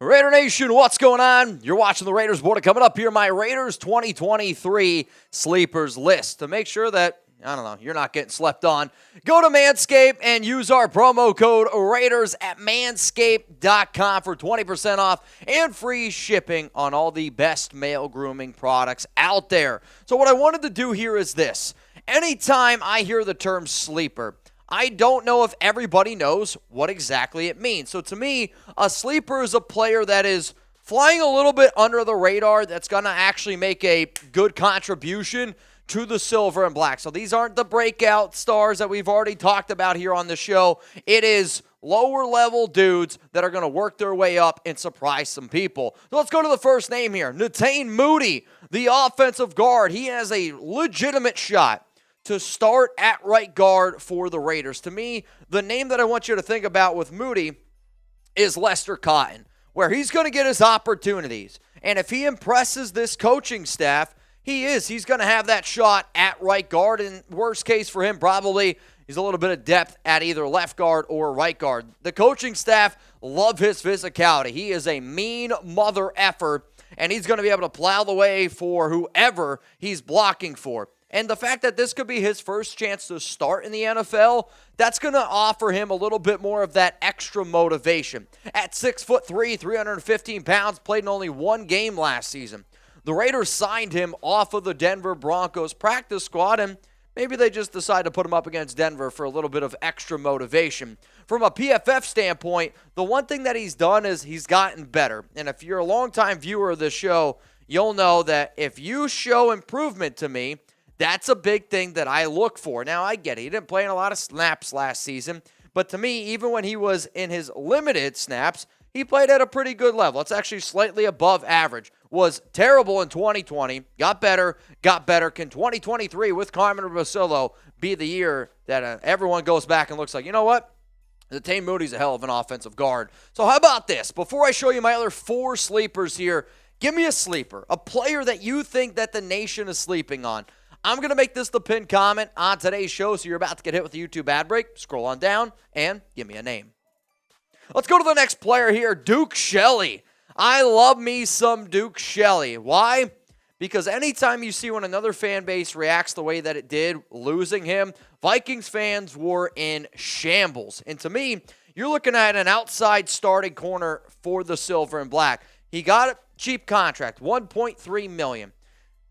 Raider Nation, what's going on? You're watching the Raiders Board. Coming up here, my Raiders 2023 sleepers list. To make sure that, you're not getting slept on, go to Manscaped and use our promo code Raiders at manscaped.com for 20% off and free shipping on all the best male grooming products out there. So what I wanted to do here is this. Anytime I hear the term sleeper, I don't know if everybody knows what exactly it means. So to me, a sleeper is a player that is flying a little bit under the radar that's going to actually make a good contribution to the silver and black. So these aren't the breakout stars that we've already talked about here on the show. It is lower level dudes that are going to work their way up and surprise some people. So let's go to the first name here. Nutane Moody, the offensive guard. He has a legitimate shot to start at right guard for the Raiders. To me, the name that I want you to think about with Moody is Lester Cotton, where he's going to get his opportunities. And if he impresses this coaching staff, he's going to have that shot at right guard. And worst case for him, probably he's a little bit of depth at either left guard or right guard. The coaching staff love his physicality. He is a mean mother effer, and he's going to be able to plow the way for whoever he's blocking for. And the fact that this could be his first chance to start in the NFL, that's going to offer him a little bit more of that extra motivation. At 6'3", 315 pounds, played in only one game last season. The Raiders signed him off of the Denver Broncos practice squad, and maybe they just decided to put him up against Denver for a little bit of extra motivation. From a PFF standpoint, the one thing that he's done is he's gotten better. And if you're a longtime viewer of this show, you'll know that if you show improvement to me, that's a big thing that I look for. Now, I get it. He didn't play in a lot of snaps last season, but to me, even when he was in his limited snaps, he played at a pretty good level. It's actually slightly above average. Was terrible in 2020, got better. Can 2023 with Carmen Basillo be the year that everyone goes back and looks like, you know what? Netane Moody's a hell of an offensive guard. So how about this? Before I show you my other four sleepers here, give me a sleeper, a player that you think that the nation is sleeping on. I'm going to make this the pinned comment on today's show, so you're about to get hit with the YouTube ad break. Scroll on down and give me a name. Let's go to the next player here, Duke Shelley. I love me some Duke Shelley. Why? Because anytime you see when another fan base reacts the way that it did, losing him, Vikings fans were in shambles. And to me, you're looking at an outside starting corner for the silver and black. He got a cheap contract, $1.3 million.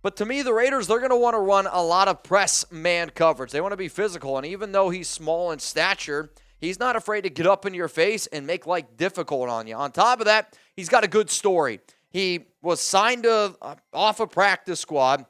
But to me, the Raiders, they're going to want to run a lot of press man coverage. They want to be physical, and even though he's small in stature, he's not afraid to get up in your face and make life difficult on you. On top of that, he's got a good story. He was signed off a practice squad,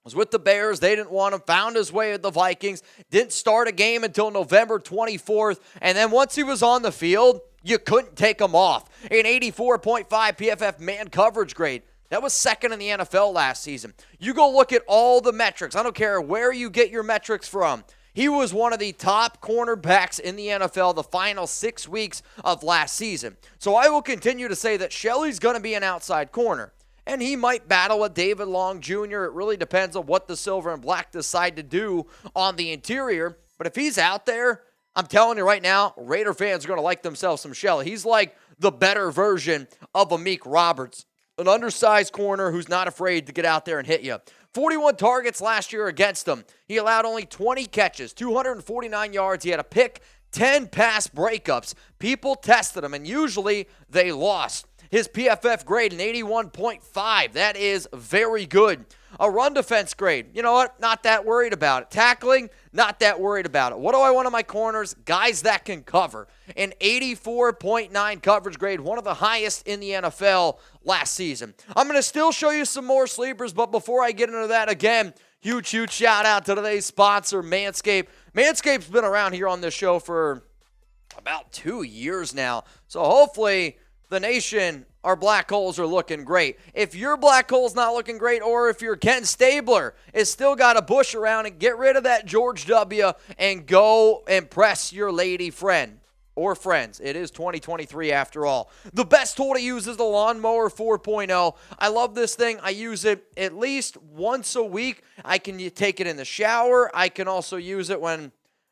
was with the Bears. They didn't want him, found his way at the Vikings, didn't start a game until November 24th, and then once he was on the field, you couldn't take him off. An 84.5 PFF Man Coverage Grade. That was second in the NFL last season. You go look at all the metrics. I don't care where you get your metrics from. He was one of the top cornerbacks in the NFL the final 6 weeks of last season. So I will continue to say that Shelley's going to be an outside corner. And he might battle with David Long Jr. It really depends on what the silver and black decide to do on the interior. But if he's out there, I'm telling you right now, Raider fans are going to like themselves some Shelley. He's like the better version of Amik Roberts. An undersized corner who's not afraid to get out there and hit you. 41 targets last year against him. He allowed only 20 catches, 249 yards. He had a pick, 10 pass breakups. People tested him, and usually they lost. His PFF grade, an 81.5. That is very good. A run defense grade. You know what? Not that worried about it. Tackling, not that worried about it. What do I want on my corners? Guys that can cover. An 84.9 coverage grade, one of the highest in the NFL last season. I'm going to still show you some more sleepers, but before I get into that, again, huge shout out to today's sponsor, Manscaped. Manscaped's been around here on this show for about 2 years now, so hopefully the nation, our black holes are looking great. If your black hole's not looking great, or if your Ken Stabler is still got a bush around it, get rid of that George W. and go impress your lady friend or friends. It is 2023 after all. The best tool to use is the Lawnmower 4.0. I love this thing. I use it at least once a week. I can take it in the shower. I can also use it when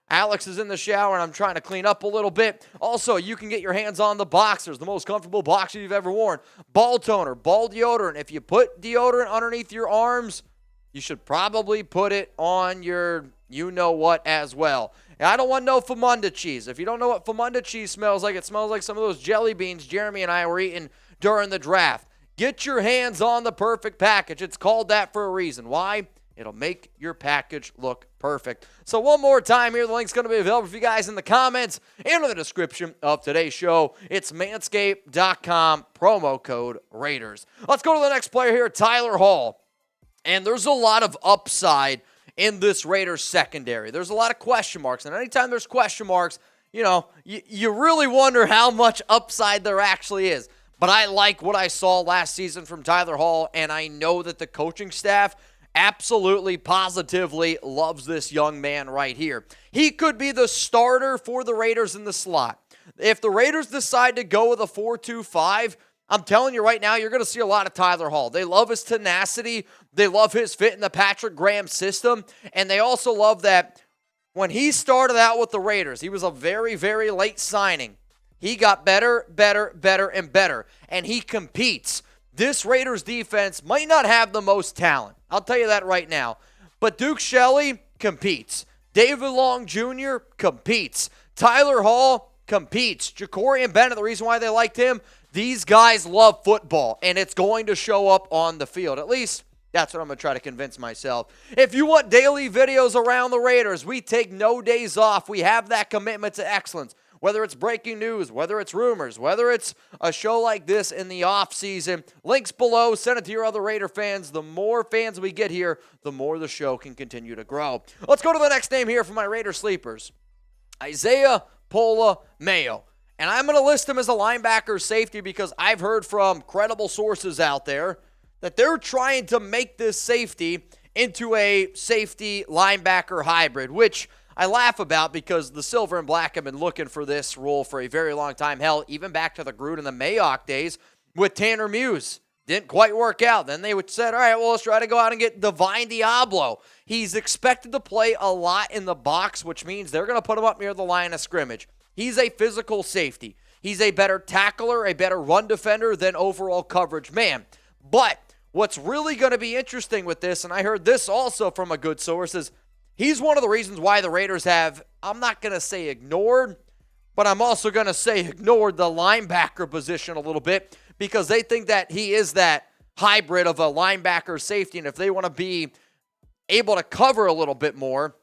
Alex is in the shower and I'm trying to clean up a little bit. Also, you can get your hands on the boxers, the most comfortable boxers you've ever worn. Ball toner, ball deodorant. If you put deodorant underneath your arms, you should probably put it on your you-know-what as well. And I don't want no Famunda cheese. If you don't know what Famunda cheese smells like, it smells like some of those jelly beans Jeremy and I were eating during the draft. Get your hands on the perfect package. It's called that for a reason. Why? It'll make your package look perfect. So one more time here, the link's going to be available for you guys in the comments and in the description of today's show. It's manscaped.com, promo code Raiders. Let's go to the next player here, Tyler Hall. And there's a lot of upside in this Raiders secondary. There's a lot of question marks. And anytime there's question marks, you really wonder how much upside there actually is. But I like what I saw last season from Tyler Hall, and I know that the coaching staff absolutely, positively loves this young man right here. He could be the starter for the Raiders in the slot. If the Raiders decide to go with a 4-2-5, I'm telling you right now, you're going to see a lot of Tyler Hall. They love his tenacity. They love his fit in the Patrick Graham system. And they also love that when he started out with the Raiders, he was a very, very late signing. He got better, and better. And he competes. This Raiders defense might not have the most talent. I'll tell you that right now. But Duke Shelley competes. David Long Jr. competes. Tyler Hall competes. Jacorian Bennett, the reason why they liked him, these guys love football, and it's going to show up on the field. At least that's what I'm going to try to convince myself. If you want daily videos around the Raiders, we take no days off. We have that commitment to excellence. Whether it's breaking news, whether it's rumors, whether it's a show like this in the offseason, links below, send it to your other Raider fans. The more fans we get here, the more the show can continue to grow. Let's go to the next name here for my Raider sleepers. Isaiah Pola-Mao. And I'm going to list him as a linebacker safety because I've heard from credible sources out there that they're trying to make this safety into a safety linebacker hybrid, which I laugh about because the Silver and Black have been looking for this role for a very long time. Hell, even back to the Gruden and the Mayock days with Tanner Muse. Didn't quite work out. Then they said, all right, well, let's try to go out and get Divine Diablo. He's expected to play a lot in the box, which means they're going to put him up near the line of scrimmage. He's a physical safety. He's a better tackler, a better run defender than overall coverage man. But what's really going to be interesting with this, and I heard this also from a good source, is he's one of the reasons why the Raiders have, I'm not going to say ignored, but I'm also going to say ignored the linebacker position a little bit because they think that he is that hybrid of a linebacker safety, and if they want to be able to cover a little bit more,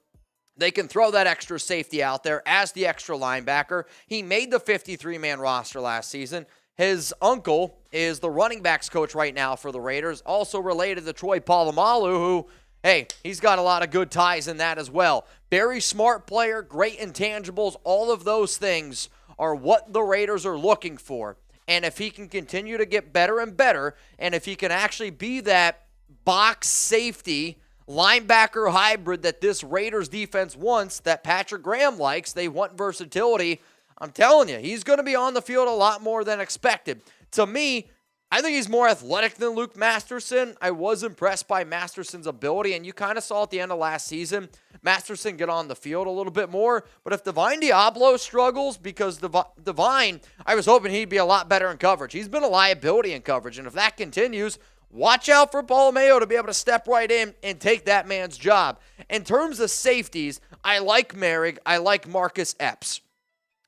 they can throw that extra safety out there as the extra linebacker. He made the 53-man roster last season. His uncle is the running backs coach right now for the Raiders, also related to Troy Pola-Mao, who, hey, he's got a lot of good ties in that as well. Very smart player, great intangibles. All of those things are what the Raiders are looking for. And if he can continue to get better and better, and if he can actually be that box safety linebacker hybrid that this Raiders defense wants, that Patrick Graham likes, they want versatility, I'm telling you, he's going to be on the field a lot more than expected. To me, I think he's more athletic than Luke Masterson. I was impressed by Masterson's ability, and you kind of saw at the end of last season, Masterson get on the field a little bit more. But if Divine Diablo struggles, because Divine, I was hoping he'd be a lot better in coverage. He's been a liability in coverage, and if that continues, watch out for Pola-Mao to be able to step right in and take that man's job. In terms of safeties, I like Merrick. I like Marcus Epps.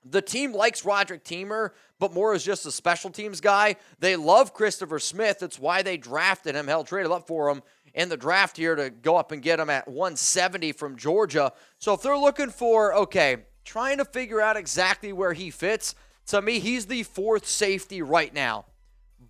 The team likes Roderick Teamer, but more as just a special teams guy. They love Christopher Smith. That's why they drafted him, traded up for him in the draft here to go up and get him at 170 from Georgia. So if they're looking for, trying to figure out exactly where he fits, to me, he's the fourth safety right now.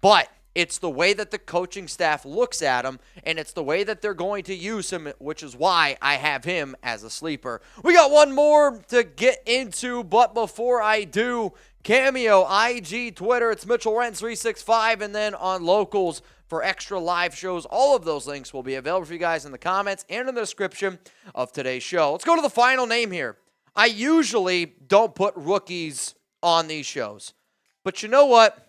But it's the way that the coaching staff looks at him, and it's the way that they're going to use him, which is why I have him as a sleeper. We got one more to get into, but before I do, Cameo, IG, Twitter, it's Mitchell Rents 365, and then on Locals for extra live shows. All of those links will be available for you guys in the comments and in the description of today's show. Let's go to the final name here. I usually don't put rookies on these shows, but you know what?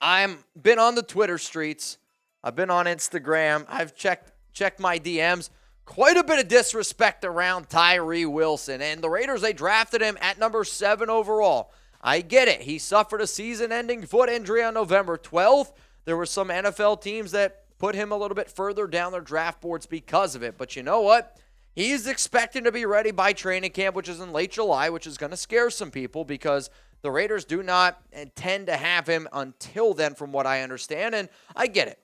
I've been on the Twitter streets. I've been on Instagram. I've checked my DMs. quite a bit of disrespect around Tyree Wilson. And the Raiders, they drafted him at number 7 overall. I get it. He suffered a season-ending foot injury on November 12th. There were some NFL teams that put him a little bit further down their draft boards because of it. But you know what? He's expecting to be ready by training camp, which is in late July, which is going to scare some people because the Raiders do not intend to have him until then, from what I understand. And I get it.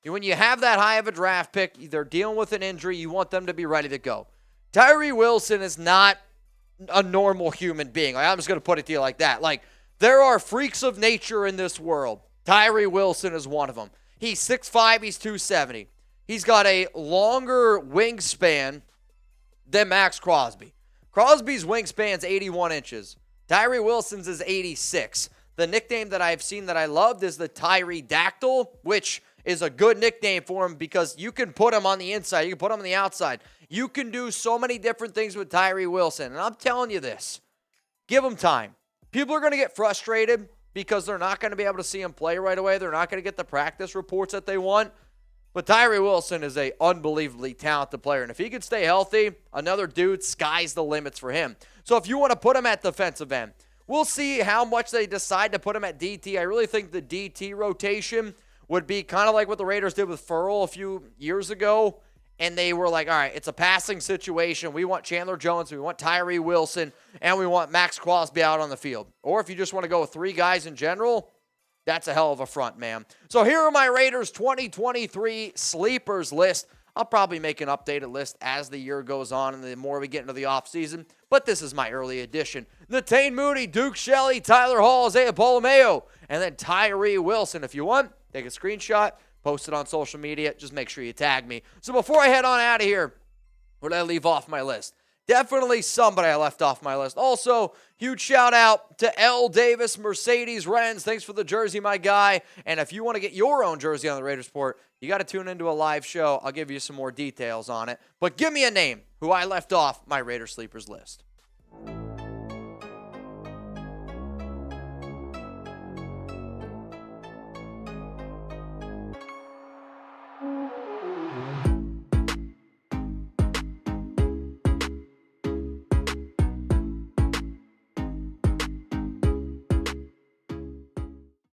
When you have that high of a draft pick, they're dealing with an injury, you want them to be ready to go. Tyree Wilson is not a normal human being. I'm just going to put it to you like that. There are freaks of nature in this world. Tyree Wilson is one of them. He's 6'5", he's 270. He's got a longer wingspan than Max Crosby. Crosby's wingspan's 81 inches. Tyree Wilson's is 86. The nickname that I've seen that I loved is the Tyree Dactyl, which is a good nickname for him because you can put him on the inside. You can put him on the outside. You can do so many different things with Tyree Wilson. And I'm telling you this, give him time. People are going to get frustrated because they're not going to be able to see him play right away. They're not going to get the practice reports that they want. But Tyree Wilson is an unbelievably talented player. And if he could stay healthy, another dude, sky's the limits for him. So if you want to put him at defensive end, we'll see how much they decide to put him at DT. I really think the DT rotation would be kind of like what the Raiders did with Furl a few years ago. And they were like, all right, it's a passing situation. We want Chandler Jones, we want Tyree Wilson, and we want Max Crosby out on the field. Or if you just want to go with 3 guys in general, that's a hell of a front, man. So here are my Raiders 2023 sleepers list. I'll probably make an updated list as the year goes on and the more we get into the offseason. But this is my early edition. Netane Moody, Duke Shelley, Tyler Hall, Isaiah Pola-Mao, and then Tyree Wilson. If you want, take a screenshot, post it on social media. Just make sure you tag me. So before I head on out of here, what did I leave off my list? Definitely somebody I left off my list. Also, huge shout out to L. Davis, Mercedes-Benz. Thanks for the jersey, my guy. And if you want to get your own jersey on the Raiders Report, you got to tune into a live show. I'll give you some more details on it. But give me a name who I left off my Raider Sleepers list.